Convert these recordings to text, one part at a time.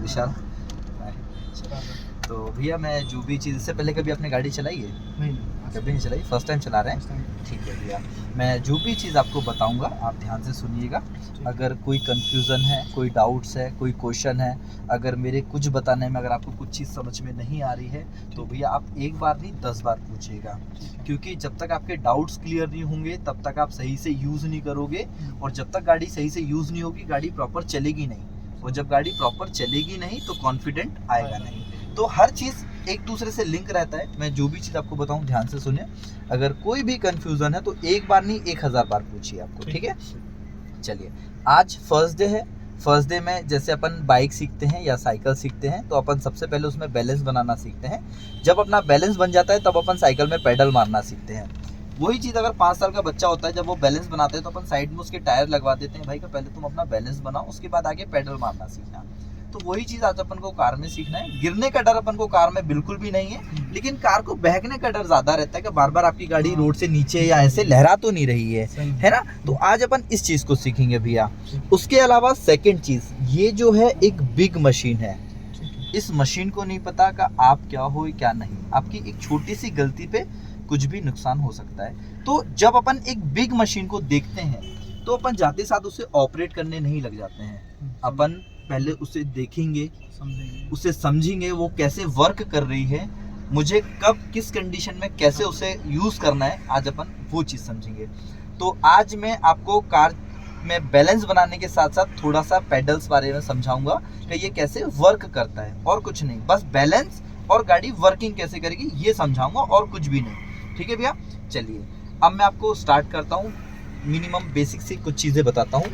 विशाल। तो भैया मैं जो भी चीज़, इससे पहले कभी आपने गाड़ी चलाई है? नहीं, कभी नहीं चलाई, फर्स्ट टाइम चला रहे हैं? ठीक है भैया, मैं जो भी चीज़ आपको बताऊंगा आप ध्यान से सुनिएगा। अगर कोई कंफ्यूजन है, कोई डाउट्स है, कोई क्वेश्चन है, अगर मेरे कुछ बताने में अगर आपको कुछ चीज़ समझ में नहीं आ रही है तो भैया आप एक बार नहीं 10 बार पूछिएगा, क्योंकि जब तक आपके डाउट्स क्लियर नहीं होंगे तब तक आप सही से यूज़ नहीं करोगे, और जब तक गाड़ी सही से यूज़ नहीं होगी गाड़ी प्रॉपर चलेगी नहीं, और जब गाड़ी प्रॉपर चलेगी नहीं तो कॉन्फिडेंट आएगा नहीं। तो हर चीज़ एक दूसरे से लिंक रहता है। मैं जो भी चीज़ आपको बताऊं ध्यान से सुनिए। अगर कोई भी कंफ्यूजन है तो एक बार नहीं 1000 बार पूछिए आपको, ठीक है? चलिए, आज फर्स्ट डे है। फर्स्ट डे में जैसे अपन बाइक सीखते हैं या साइकिल सीखते हैं तो अपन सबसे पहले उसमें बैलेंस बनाना सीखते हैं। जब अपना बैलेंस बन जाता है तब अपन साइकिल में पेडल मारना सीखते हैं। वही चीज़ अगर 5 साल का बच्चा होता है, जब वो बैलेंस बनाते हैं तो अपन साइड में उसके टायर लगवा देते हैं, भाई का पहले तुम अपना बैलेंस बनाओ उसके बाद आगे पेडल मारना सीखना। तो वही चीज़ आज अपन को कार में सीखना है। गिरने का डर अपन को कार में बिल्कुल भी नहीं है, लेकिन कार को बहकने का डर ज़्यादा रहता है कि बार बार आपकी गाड़ी रोड से नीचे या ऐसे लहरा तो नहीं रही है ना? तो आज अपन इस चीज़ को सीखेंगे भैया। उसके अलावा सेकंड चीज़, ये जो है एक बिग मशीन है। इस मशीन को नहीं पता कि आप क्या हो क्या नहीं, आपकी एक छोटी सी गलती पे कुछ भी नुकसान हो सकता है। तो जब अपन एक बिग मशीन को देखते हैं तो अपन जाते साथ उसे ऑपरेट करने नहीं लग जाते हैं। अपन पहले उसे देखेंगे, उसे समझेंगे वो कैसे वर्क कर रही है, मुझे कब किस कंडीशन में कैसे उसे यूज़ करना है, आज अपन वो चीज़ समझेंगे। तो आज मैं आपको कार में बैलेंस बनाने के साथ साथ थोड़ा सा पेडल्स बारे में समझाऊंगा कि ये कैसे वर्क करता है, और कुछ नहीं, बस बैलेंस और गाड़ी वर्किंग कैसे करेगी ये समझाऊंगा और कुछ भी नहीं। ठीक है भैया, चलिए अब मैं आपको स्टार्ट करता हूँ। मिनिमम बेसिक सी कुछ चीज़ें बताता हूँ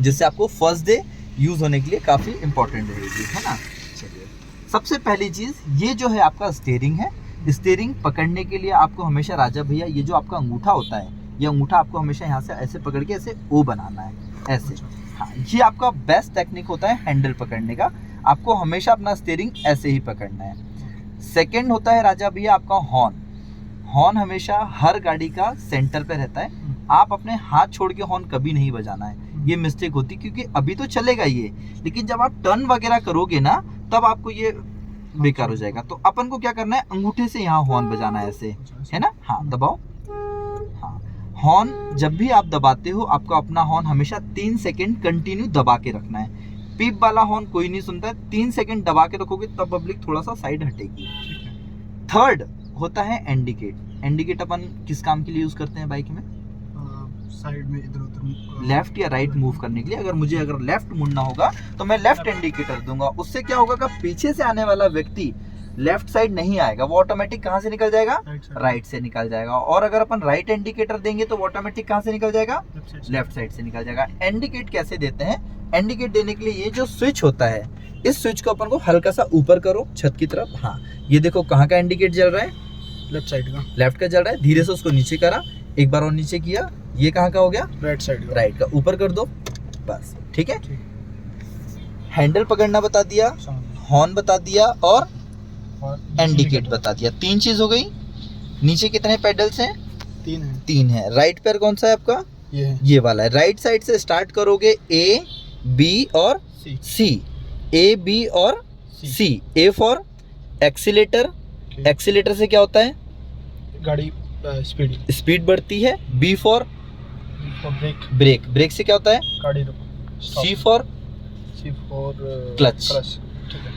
जिससे आपको फर्स्ट डे यूज़ होने के लिए काफ़ी इंपॉर्टेंट रहेगी, है ना? चलिए, सबसे पहली चीज़ ये जो है आपका स्टीयरिंग है। स्टीयरिंग पकड़ने के लिए आपको हमेशा राजा भैया ये जो आपका अंगूठा होता है, ये अंगूठा आपको हमेशा यहाँ से ऐसे पकड़ के ऐसे ओ बनाना है, ऐसे। हाँ, ये आपका बेस्ट टेक्निक होता है हैंडल पकड़ने का। आपको हमेशा अपना स्टीयरिंग ऐसे ही पकड़ना है। सेकेंड होता है राजा भैया आपका हॉर्न। हॉर्न हमेशा हर गाड़ी का सेंटर पे रहता है। आप अपने हाथ छोड़ के हॉर्न कभी नहीं बजाना है, ये मिस्टेक होती, क्योंकि अभी तो चलेगा ये, लेकिन जब आप टर्न वगैरह करोगे ना तब आपको ये बेकार हो जाएगा। तो अपन को क्या करना है, अंगूठे से यहाँ हॉर्न बजाना है ऐसे, है ना? हाँ, दबाओ। हाँ, हॉर्न जब भी आप दबाते हो आपको अपना हॉर्न हमेशा 3 सेकेंड कंटिन्यू दबा के रखना है। पीप वाला हॉर्न कोई नहीं सुनता है, 3 सेकेंड दबा के रखोगे तब पब्लिक थोड़ा सा साइड हटेगी। थर्ड होता है इंडिकेट। इंडिकेट अपन किस काम के लिए यूज करते हैं बाइक में? साइड में इधर उधर लेफ्ट या राइट मूव करने के लिए। अगर लेफ्ट मुड़ना होगा तो मैं लेफ्ट इंडिकेटर दूंगा। उससे क्या होगा कि पीछे से आने वाला व्यक्ति लेफ्ट साइड नहीं आएगा, वो ऑटोमेटिक कहाँ से निकल जाएगा? राइट से निकल जाएगा। और अगर अपन राइट इंडिकेटर देंगे तो वो ऑटोमेटिक कहाँ से निकल जाएगा? लेफ्ट साइड से निकल जाएगा। इंडिकेट कैसे देते हैं? इंडिकेट देने के लिए ये जो स्विच होता है, इस स्विच को अपन को हल्का सा ऊपर करो छत की तरफ। हाँ, ये देखो कहाँ का इंडिकेट जल रहा है? लेफ्ट साइड का। लेफ्ट का जल रहा है। धीरे से उसको नीचे करा, एक बार और नीचे किया, ये कहाँ का हो गया? राइट साइड का। राइट का। ऊपर कर दो, बस ठीक है। हैंडल पकड़ना बता दिया, हॉर्न बता दिया और इंडिकेट बता दिया। 3 चीज हो गई। नीचे कितने पेडल्स हैं? 3 है। राइट पैर कौन सा है आपका? ये वाला है। राइट साइड से स्टार्ट करोगे, ए बी और सी। ए बी और C. A for accelerator. Accelerator से क्या होता है? गाड़ी स्पीड बढ़ती है। B for brake. Brake. Brake से क्या होता है? गाड़ी C for clutch.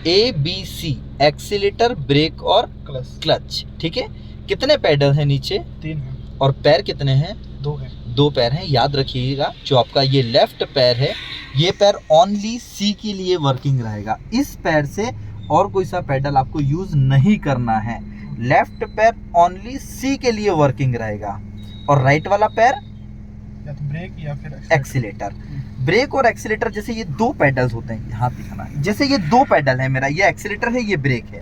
A B C, accelerator, brake और क्लच। ठीक है। कितने पेडल हैं नीचे? 3 है। और पैर कितने हैं? 2 है। 2 पैर हैं। याद रखिएगा, जो आपका ये लेफ्ट पैर है, ये पैर ओनली सी के लिए वर्किंग रहेगा। इस पैर से और कोई सा पेडल आपको यूज नहीं करना है। लेफ्ट पैर ओनली सी के लिए वर्किंग रहेगा। और राइट वाला पैर या तो ब्रेक या फिर एक्सीलेटर। ब्रेक और एक्सीलेटर जैसे ये 2 पेडल्स होते हैं, यहाँ दिखाना, जैसे ये 2 पेडल है, मेरा ये एक्सीलेटर है, ये ब्रेक है,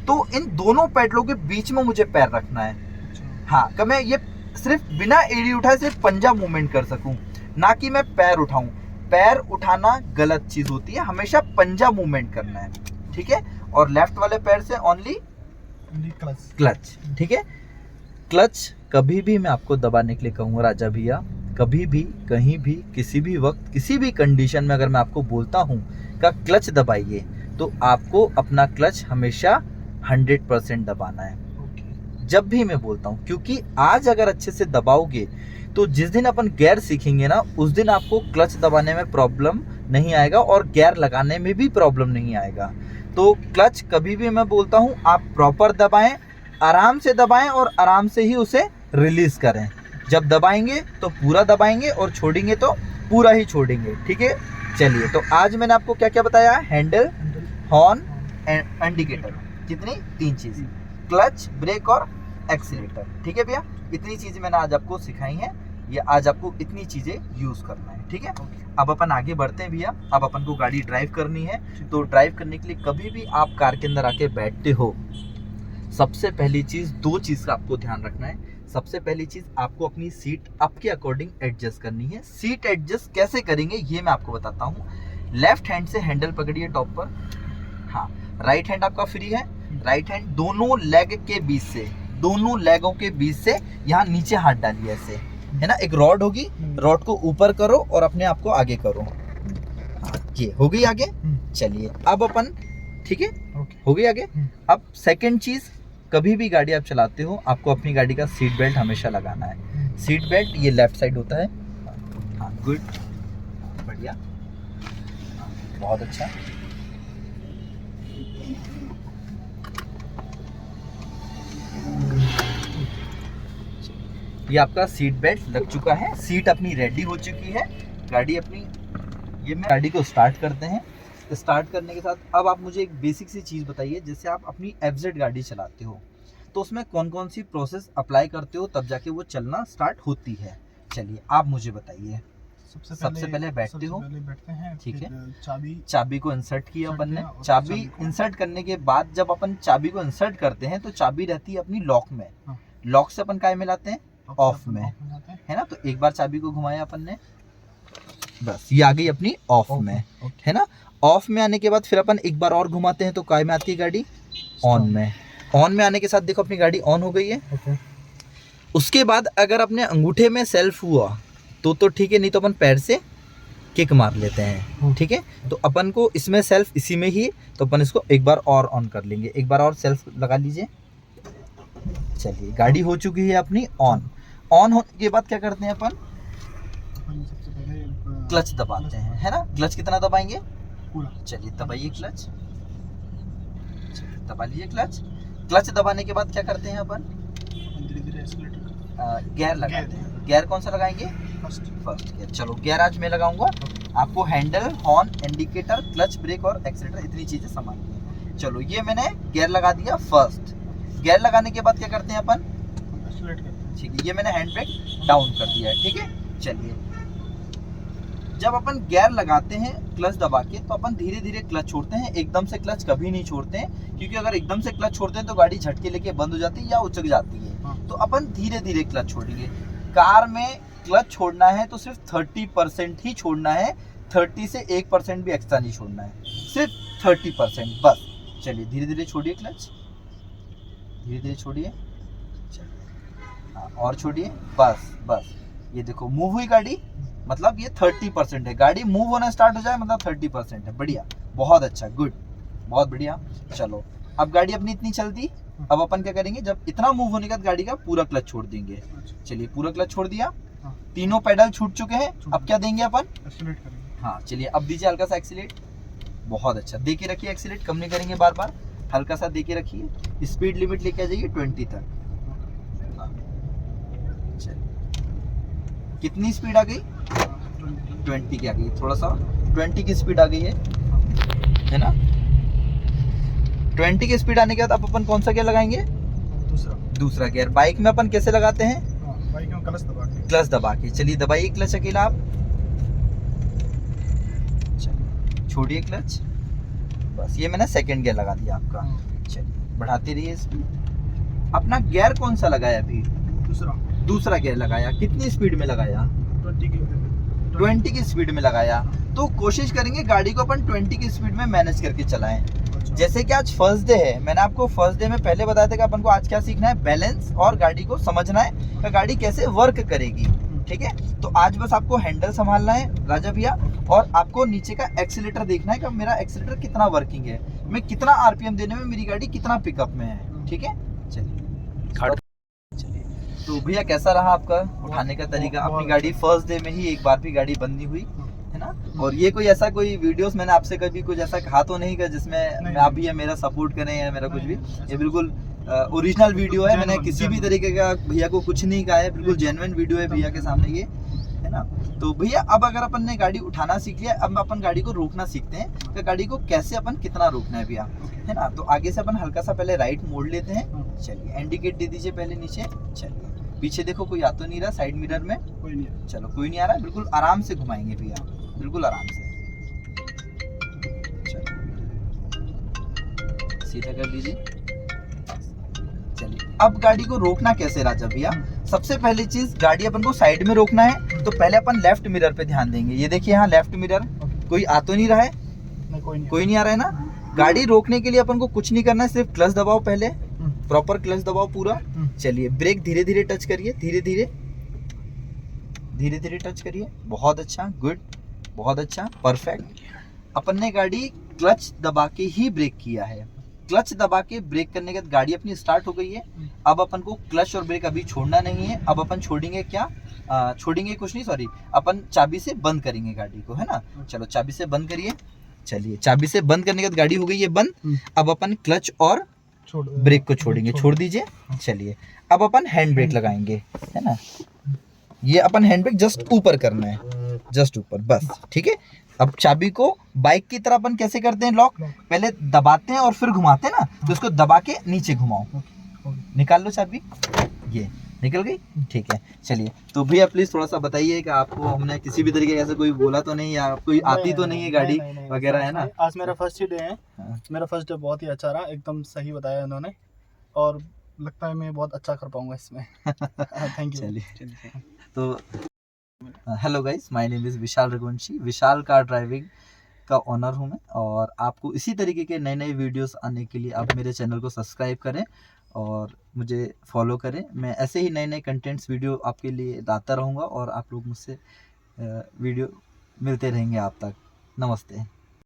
तो इन दोनों पेडलों के बीच में मुझे पैर रखना है। हाँ, कि मैं ये सिर्फ बिना एड़ी उठाए सिर्फ पंजा मूवमेंट कर सकूं, ना कि मैं पैर उठाऊं। पैर उठाना गलत चीज होती है, हमेशा पंजा मूवमेंट करना है, ठीक है। और लेफ्ट वाले पैर से ओनली क्लच, ठीक है। क्लच कभी भी मैं आपको दबाने के लिए कहूँगा राजा भैया, कभी भी कहीं भी किसी भी वक्त किसी भी कंडीशन में अगर मैं आपको बोलता हूँ का क्लच दबाइए तो आपको अपना क्लच हमेशा 100% दबाना है ओके। जब भी मैं बोलता हूँ, क्योंकि आज अगर अच्छे से दबाओगे तो जिस दिन अपन गियर सीखेंगे ना, उस दिन आपको क्लच दबाने में प्रॉब्लम नहीं आएगा और गियर लगाने में भी प्रॉब्लम नहीं आएगा। तो क्लच कभी भी मैं बोलता हूँ आप प्रॉपर दबाएं, आराम से दबाएं और आराम से ही उसे रिलीज करें। जब दबाएंगे तो पूरा दबाएंगे और छोड़ेंगे तो पूरा ही छोड़ेंगे, ठीक है। चलिए, तो आज मैंने आपको क्या क्या बताया, हैंडल, हॉर्न एंड इंडिकेटर, कितनी 3 चीज़, क्लच, ब्रेक और एक्सीलेटर, ठीक है भैया। इतनी चीज़ें मैंने आज आपको सिखाई हैं, ये आज आपको इतनी चीज़ें यूज़ करना है, ठीक है। अब अपन आगे बढ़ते हैं भैया। अब अपन को गाड़ी ड्राइव करनी है, तो ड्राइव करने के लिए कभी भी आप कार के अंदर आके बैठते हो, सबसे पहली चीज़ 2 चीज़ का आपको ध्यान रखना है। सबसे पहली चीज़, आपको अपनी सीट आपके अकॉर्डिंग एडजस्ट करनी है। सीट एडजस्ट कैसे करेंगे ये मैं आपको बताता हूँ। लेफ्ट हैंड से हैंडल पकड़िए टॉप पर, हाँ, राइट हैंड आपका फ्री है। राइट हैंड दोनों लेग के बीच से, दोनों लेगों के बीच से यहाँ नीचे हाथ डालिए ऐसे, है ना। एक रॉड होगी, रॉड को ऊपर करो और अपने आप को आगे करो, ये हो गई आगे। चलिए अब अपन, ठीक है, हो गई आगे। अब सेकंड चीज़, कभी भी गाड़ी आप चलाते हो आपको अपनी गाड़ी का सीट बेल्ट हमेशा लगाना है। सीट बेल्ट ये लेफ्ट साइड होता है, हाँ, गुड, बढ़िया, बहुत अच्छा। ये आपका सीट बेल्ट लग चुका है, सीट अपनी रेडी हो चुकी है, गाड़ी अपनी, ये मैं गाड़ी को स्टार्ट करते हैं। स्टार्ट करने के साथ अब आप मुझे एक बेसिक सी चीज़ बताइए, जैसे आप अपनी एफजेड गाड़ी चलाते हो तो उसमें कौन कौन सी प्रोसेस अप्लाई करते हो तब जाके वो चलना स्टार्ट होती है। चलिए आप मुझे बताइए। सबसे पहले बैठते हो, बैठते हैं, ठीक है, चाबी को इंसर्ट किया अपन ने। और चाबी चाबी को- इंसर्ट करने के बाद जब अपन चाबी को इंसर्ट करते हैं तो चाबी रहती है अपनी लॉक में, हाँ। लॉक से अपन काय में लाते हैं, ऑफ में, जाते हैं। है ना। तो एक बार चाबी को घुमाया अपन ने, बस ये आ गई अपनी ऑफ में, है ना। ऑफ में आने के बाद फिर अपन एक बार और घुमाते हैं तो काय में आती है गाड़ी, ऑन में। ऑन में आने के साथ देखो अपनी गाड़ी ऑन हो गई है। ओके। उसके बाद अगर अपने अंगूठे में सेल्फ हुआ तो ठीक है, नहीं तो अपन पैर से किक मार लेते हैं, ठीक है। तो अपन को इसमें सेल्फ इसी में ही, तो अपन इसको एक बार और ऑन कर लेंगे, एक बार और सेल्फ लगा लीजिए। चलिए गाड़ी हो चुकी है अपनी ऑन। ऑन होने के बाद क्या करते हैं अपन, सबसे पहले क्लच दबाते हैं, है ना। क्लच कितना दबाएंगे, पूरा। चलिए दबाइए क्लच, दबा लीजिए क्लच। क्लच दबाने के बाद क्या करते हैं अपन, धीरे धीरे एक्सीलरेटर गियर लगाते हैं। गियर कौन सा लगाएंगे, फर्स्ट गियर। चलो गियर आज मैं लगाऊंगा, आपको handle, horn, indicator, clutch, brake और एक्सीलरेटर इतनी चीजें संभालनी है। चलो ये मैंने गियर लगा दिया फर्स्ट। गियर लगाने के बाद क्या करते हैं अपन, एक्सीलरेट करते हैं। ठीक है, ये मैंने हैंड ब्रेक डाउन कर दिया है, ठीक है। चलिए जब अपन गियर लगाते हैं क्लच दबा के तो अपन धीरे धीरे क्लच छोड़ते हैं, एकदम से क्लच कभी नहीं छोड़ते हैं, क्योंकि अगर एकदम से क्लच छोड़ते हैं तो गाड़ी झटके लेके बंद हो जाती है या उचक जाती है। हाँ। तो अपन धीरे धीरे क्लच छोड़ेंगे। कार में क्लच छोड़ना है तो सिर्फ 30% ही छोड़ना है, 30 से 1% भी एक्स्ट्रा नहीं छोड़ना है, सिर्फ 30% बस। चलिए धीरे धीरे छोड़िए क्लच, धीरे धीरे छोड़िए, हाँ और छोड़िए, बस बस। ये देखो मूव हुई गाड़ी, मतलब ये 30% है। गाड़ी मूव होना स्टार्ट हो जाए मतलब 30% है। बढ़िया, बहुत अच्छा, गुड, बहुत बढ़िया। चलो अब गाड़ी अपनी इतनी चलती, अब अपन क्या करेंगे, जब इतना मूव होने के बाद गाड़ी का पूरा क्लच छोड़ देंगे। चलिए पूरा क्लच छोड़ दिया, हाँ। तीनों पेडल छूट चुके हैं, अब क्या देंगे अपन, एक्सीलरेट करेंगे। हाँ चलिए अब दीजिए हल्का सा एक्सीलेट, बहुत अच्छा, दे के रखिए एक्सीलेट, कम नहीं करेंगे बार बार, हल्का सा दे के रखिए। स्पीड लिमिट लेके आ जाइए 20 तक। कितनी स्पीड आ गई, 20 की आ गई, थोड़ा सा 20 की स्पीड आ गई है ना। 20 की स्पीड आने के बाद अब अपन कौन सा गियर लगाएंगे, दूसरा गियर। बाइक में अपन कैसे लगाते हैं, बाइक में क्लच दबा के। चलिए दबाइए क्लच अकेला आप, छोड़िए क्लच, बस ये मैंने सेकंड गियर लगा दिया आपका। चलिए बढ़ाते रहिए स्पीड। अपना गियर कौन सा लगाया अभी, दूसरा गियर लगाया। कितनी स्पीड में लगाया, 20 की स्पीड में लगाया। तो कोशिश करेंगे गाड़ी को अपन 20 की स्पीड में मैनेज करके चलाएं। जैसे कि आज फर्स्ट डे है, मैंने आपको फर्स्ट डे में पहले बताया था कि अपन को आज क्या सीखना है, बैलेंस, और गाड़ी को समझना है कि गाड़ी कैसे वर्क करेगी, ठीक है। तो आज बस आपको हैंडल संभालना है राजा भैया, और आपको नीचे का एक्सीलेटर देखना है कि मेरा एक्सीलेटर कितना वर्किंग है, मैं कितना आरपीएम देने में मेरी गाड़ी कितना पिकअप में है। ठीक है, चलिए। तो भैया कैसा रहा आपका उठाने का तरीका? अपनी गाड़ी फर्स्ट डे में ही एक बार भी गाड़ी बंद नहीं हुई है ना? और ये कोई ऐसा कोई वीडियोस मैंने आपसे कभी कुछ ऐसा कहा तो नहीं जिसमें मैं आप भी है मेरा सपोर्ट करें या मेरा कुछ भी? ये बिल्कुल ओरिजिनल वीडियो है, मैंने किसी भी तरीके का भैया को कुछ नहीं कहा है, बिल्कुल जेन्युइन वीडियो है भैया के सामने ये, है ना? तो भैया अब अगर अपन ने गाड़ी उठाना सीख लिया, अब अपन गाड़ी को रोकना सीखते हैं कि गाड़ी को कैसे अपन कितना रोकना है भैया, है ना? तो आगे से अपन हल्का सा पहले राइट मोड़ लेते हैं। चलिए, इंडिकेट दे दीजिए पहले नीचे। चलिए, पीछे देखो कोई आ तो नहीं रहा, साइड मिरर में कोई नहीं। चलो कोई नहीं आ रहा है, बिल्कुल आराम से घुमाएंगे भैया, बिल्कुल आराम से। चलो सीधा कर दीजिए। चलिए, अब गाड़ी को रोकना कैसे राजा भैया? सबसे पहली चीज, गाड़ी अपन को साइड में रोकना है, तो पहले अपन लेफ्ट मिरर पे ध्यान देंगे। ये देखिए यहाँ लेफ्ट मिरर, कोई आ तो नहीं रहा है? नहीं, कोई नहीं आ रहा है ना? गाड़ी रोकने के लिए अपन को कुछ नहीं करना है, सिर्फ क्लच दबाओ पहले, प्रॉपर क्लच दबाओ पूरा। चलिए, ब्रेक धीरे धीरे टच करिए, धीरे धीरे टच करिए। बहुत अच्छा, गुड, बहुत अच्छा, परफेक्ट। अपन ने गाड़ी क्लच दबा के ही ब्रेक किया है। क्लच दबा के ब्रेक करने के बाद गाड़ी अपनी स्टार्ट हो गई है। अब अपन को क्लच और ब्रेक अभी छोड़ना नहीं है। अब अपन छोड़ेंगे क्या? छोड़ेंगे कुछ नहीं, सॉरी, अपन चाबी से बंद करेंगे गाड़ी को, है ना? चलो चाबी से बंद करिए। चलिए, चाबी से बंद करने के बाद गाड़ी हो गई है बंद। अब अपन क्लच और ब्रेक को छोड़ेंगे, छोड़ दीजिए। चलिए, अब अपन हैंड ब्रेक लगाएंगे, है ना? ये अपन हैंड ब्रेक जस्ट ऊपर करना है, जस्ट ऊपर, बस। ठीक है। अब चाबी को बाइक की तरह अपन कैसे करते हैं लॉक? पहले दबाते हैं और फिर घुमाते हैं ना, तो उसको दबा के नीचे घुमाओ। निकाल लो चाबी, ये निकल गई। ठीक है, चलिए। तो भैया प्लीज थोड़ा सा बताइए कि आपको हमने किसी भी तरीके से कोई बोला तो नहीं, या कोई आती तो नहीं है गाड़ी वगैरह, है ना? आज मेरा फर्स्ट डे है। मेरा फर्स्ट डे बहुत ही अच्छा रहा, एकदम सही बताया उन्होंने, और लगता है मैं बहुत अच्छा कर पाऊंगा इसमें। Thank you. चलिए, तो hello guys, my name is Vishal Raghuvanshi. Vishal car driving का ओनर हूँ मैं, और आपको इसी तरीके के नए नए वीडियोस आने के लिए आप मेरे चैनल को सब्सक्राइब करें और मुझे फॉलो करें। मैं ऐसे ही नए नए कंटेंट्स वीडियो आपके लिए लाता रहूँगा, और आप लोग मुझसे वीडियो मिलते रहेंगे आप तक। नमस्ते।